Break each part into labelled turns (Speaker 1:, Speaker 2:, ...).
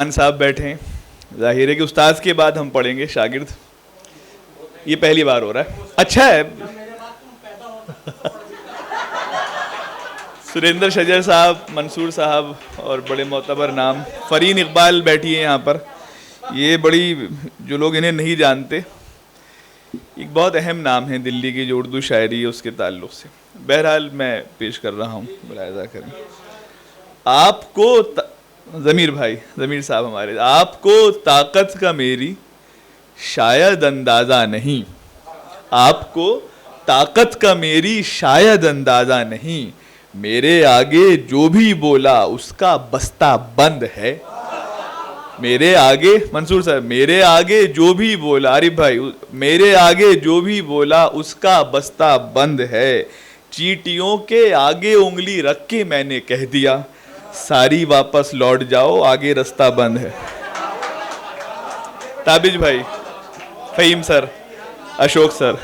Speaker 1: खान साहब बैठे हैं, जाहिर है कि उस्ताद के बाद हम पढ़ेंगे शागिर्द। ये पहली बार हो रहा है, अच्छा है। सुरेंद्र शजर साहब, मंसूर साहब और बड़े मोतबर नाम फरीन इकबाल बैठी हैं यहाँ पर। ये बड़ी, जो लोग इन्हें नहीं जानते, एक बहुत अहम नाम है दिल्ली की जो उर्दू शायरी है उसके ताल्लुक़ से। बहरहाल मैं पेश कर रहा हूँ, मुलाहिज़ा करें। आपको ज़मीर भाई, ज़मीर साहब हमारे, आपको ताकत का मेरी शायद अंदाज़ा नहीं, आपको ताकत का मेरी शायद अंदाज़ा नहीं, मेरे आगे जो भी बोला उसका बस्ता बंद है। मेरे आगे, मंसूर साहब, मेरे आगे जो भी बोला, आरिफ भाई, मेरे आगे जो भी बोला उसका बस्ता बंद है। चींटियों के आगे उंगली रख के मैंने कह दिया, सारी वापस लौट जाओ, आगे रास्ता बंद है। ताबिज भाई, फहीम सर, अशोक सर,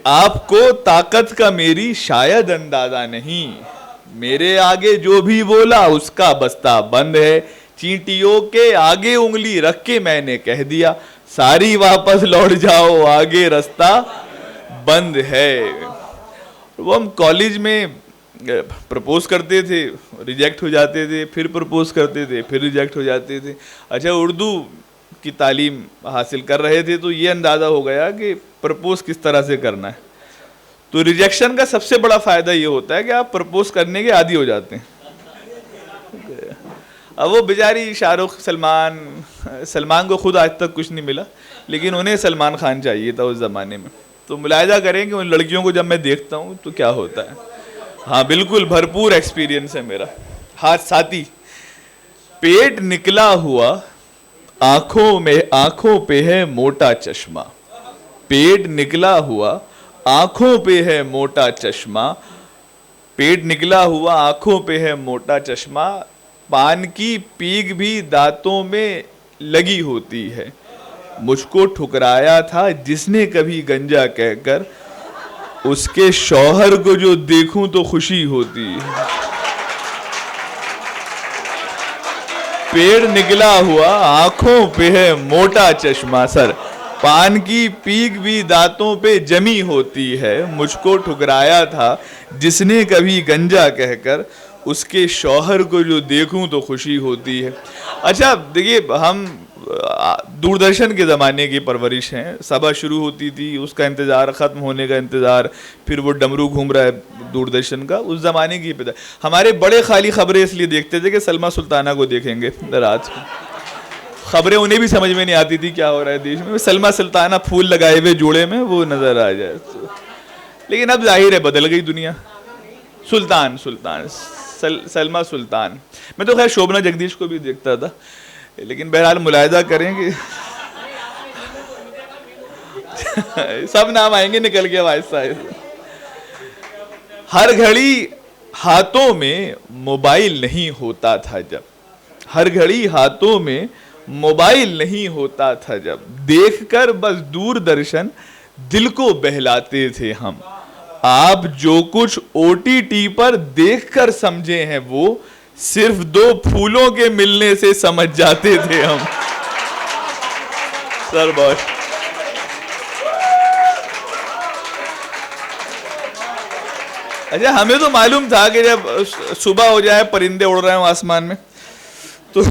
Speaker 1: आपको ताकत का मेरी शायद अंदाजा नहीं, मेरे आगे जो भी बोला उसका बस्ता बंद है। चींटियों के आगे उंगली रख के मैंने कह दिया, सारी वापस लौट जाओ, आगे रास्ता बंद है। वो हम कॉलेज में प्रपोज करते थे, रिजेक्ट हो जाते थे, फिर प्रपोज करते थे, फिर रिजेक्ट हो जाते थे। अच्छा, उर्दू की तालीम हासिल कर रहे थे तो ये अंदाज़ा हो गया कि प्रपोज किस तरह से करना है। तो रिजेक्शन का सबसे बड़ा फ़ायदा ये होता है कि आप प्रपोज करने के आदी हो जाते हैं। अब वो बेचारी शाहरुख, सलमान को खुद आज तक कुछ नहीं मिला, लेकिन उन्हें सलमान खान चाहिए था उस ज़माने में। तो मुलाहिज़ा करें कि उन लड़कियों को जब मैं देखता हूँ तो क्या होता है। हाँ बिल्कुल, भरपूर एक्सपीरियंस है मेरा। हाथ साथी, पेट निकला हुआ आंखों पे है मोटा चश्मा, पेट निकला हुआ आंखों पे है मोटा चश्मा, पेट निकला हुआ आंखों पे है मोटा चश्मा, पान की पीक भी दांतों में लगी होती है। मुझको ठुकराया था जिसने कभी गंजा कहकर, उसके शौहर को जो देखूं तो खुशी होती है। पेड़ निकला हुआ आंखों पे है मोटा चश्मा, सर पान की पीक भी दांतों पे जमी होती है। मुझको ठुकराया था जिसने कभी गंजा कहकर, उसके शौहर को जो देखूं तो खुशी होती है। अच्छा देखिए, हम दूरदर्शन के ज़माने की परवरिश हैं। सभा शुरू होती थी, उसका इंतज़ार, ख़त्म होने का इंतज़ार, फिर वो डमरू घूम रहा है दूरदर्शन का, उस ज़माने की पिता। हमारे बड़े खाली खबरें इसलिए देखते थे कि सलमा सुल्ताना को देखेंगे रात को। खबरें उन्हें भी समझ में नहीं आती थी क्या हो रहा है देश में, सलमा सुल्ताना फूल लगाए हुए जोड़े में वो नज़र आ जाए। लेकिन अब जाहिर है बदल गई दुनिया। सुल्तान सलमा सुल्तान। मैं तो खैर शोभना जगदीश को भी देखता था, लेकिन बहरहाल मुलाहिज़ा करें कि सब नाम आएंगे निकल के आहिस्ता आहिस्ता। हर घड़ी हाथों में मोबाइल नहीं होता था जब, हर घड़ी हाथों में मोबाइल नहीं होता था जब, देखकर बस दूरदर्शन दिल को बहलाते थे हम। आप जो कुछ OTT पर देखकर समझे हैं वो सिर्फ 2 फूलों के मिलने से समझ जाते थे हम। सर बहुत अच्छा, हमें तो मालूम था कि जब सुबह हो जाए, परिंदे उड़ रहे हो आसमान में, तो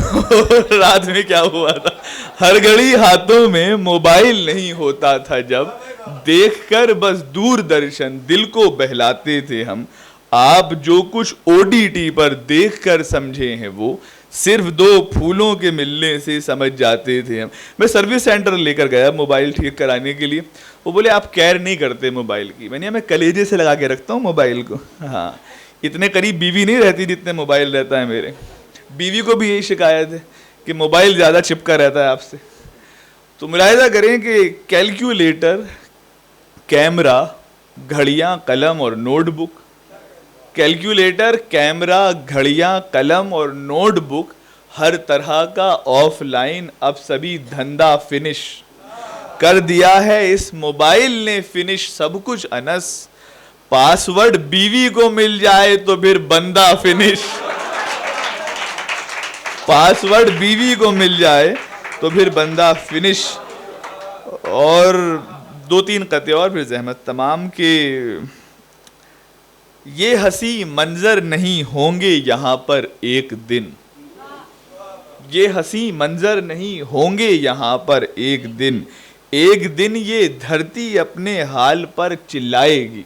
Speaker 1: रात में क्या हुआ था। हर घड़ी हाथों में मोबाइल नहीं होता था जब, देखकर बस दूरदर्शन दिल को बहलाते थे हम। आप जो कुछ OTT पर देखकर समझे हैं वो सिर्फ 2 फूलों के मिलने से समझ जाते थे हम। मैं सर्विस सेंटर लेकर गया मोबाइल ठीक कराने के लिए। वो बोले आप केयर नहीं करते मोबाइल की। मैंने, मैं कलेजे से लगा के रखता हूँ मोबाइल को। हाँ, इतने करीब बीवी नहीं रहती जितने मोबाइल रहता है मेरे। बीवी को भी यही शिकायत है कि मोबाइल ज़्यादा चिपका रहता है आपसे। तो मुलाहिज़ा करें कि कैलकुलेटर, कैमरा, घड़ियाँ, कलम और नोटबुक, कैलकुलेटर, कैमरा, घड़ियाँ, कलम और नोटबुक, हर तरह का ऑफलाइन अब सभी धंधा फिनिश कर दिया है इस मोबाइल ने फिनिश सब कुछ अनस। पासवर्ड बीवी को मिल जाए तो फिर बंदा फिनिश। पासवर्ड बीवी को मिल जाए तो फिर बंदा फिनिश। और 2-3 कते और फिर ज़हमत तमाम के ये हंसी मंजर नहीं होंगे यहाँ पर एक दिन, ये हंसी मंजर नहीं होंगे यहाँ पर एक दिन ये धरती अपने हाल पर चिल्लाएगी,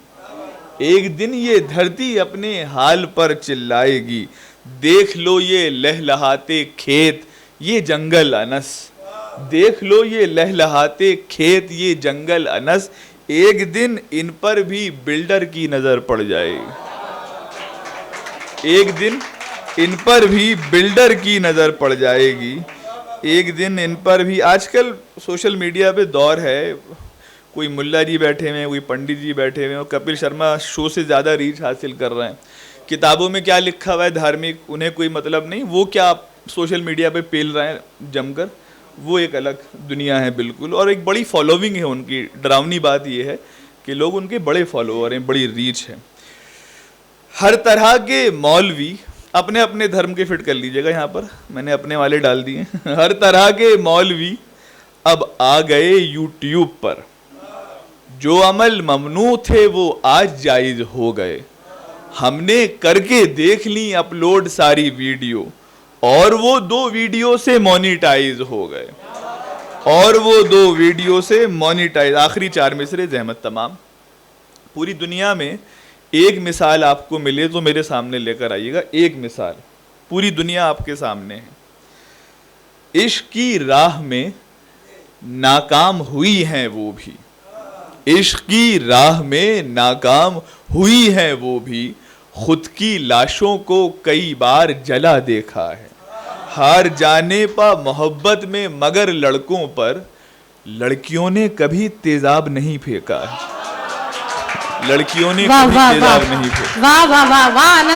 Speaker 1: एक दिन ये धरती अपने हाल पर चिल्लाएगी। देख लो ये लहलहाते खेत ये जंगल अनस, देख लो ये लहलहाते खेत ये जंगल अनस, एक दिन इन पर भी बिल्डर की नजर पड़ जाएगी, एक दिन इन पर भी बिल्डर की नजर पड़ जाएगी, एक दिन इन पर भी। आजकल सोशल मीडिया पे दौर है, कोई मुल्ला जी बैठे हुए हैं, कोई पंडित जी बैठे हुए हैं, कपिल शर्मा शो से ज़्यादा रीच हासिल कर रहे हैं। किताबों में क्या लिखा हुआ है धार्मिक उन्हें कोई मतलब नहीं, वो क्या सोशल मीडिया पे पेल रहे हैं जमकर, वो एक अलग दुनिया है बिल्कुल। और एक बड़ी फॉलोइंग है उनकी। डरावनी बात ये है कि लोग उनके बड़े फॉलोअर हैं, बड़ी रीच है। हर तरह के मौलवी अपने अपने धर्म के फिट कर लीजिएगा, यहाँ पर मैंने अपने वाले डाल दिए। हर तरह के मौलवी अब आ गए यूट्यूब पर, जो अमल ममनू थे वो आज जायज हो गए। हमने करके देख ली अपलोड सारी वीडियो और वो 2 वीडियो से मोनेटाइज हो गए, और वो 2 वीडियो से मोनेटाइज। आखिरी 4 मिसरे ज़हमत तमाम। पूरी दुनिया में एक मिसाल आपको मिले तो मेरे सामने लेकर आइएगा, एक मिसाल पूरी दुनिया आपके सामने है। इश्क की राह में नाकाम हुई हैं वो भी, इश्क की राह में नाकाम हुई हैं वो भी, खुद की लाशों को कई बार जला देखा है। हार जाने पा मोहब्बत में मगर लड़कों पर लड़कियों ने कभी तेजाब नहीं फेंका है, लड़कियों ने कभी तेजाब नहीं फेंका।
Speaker 2: वाह वाह वाह वाह।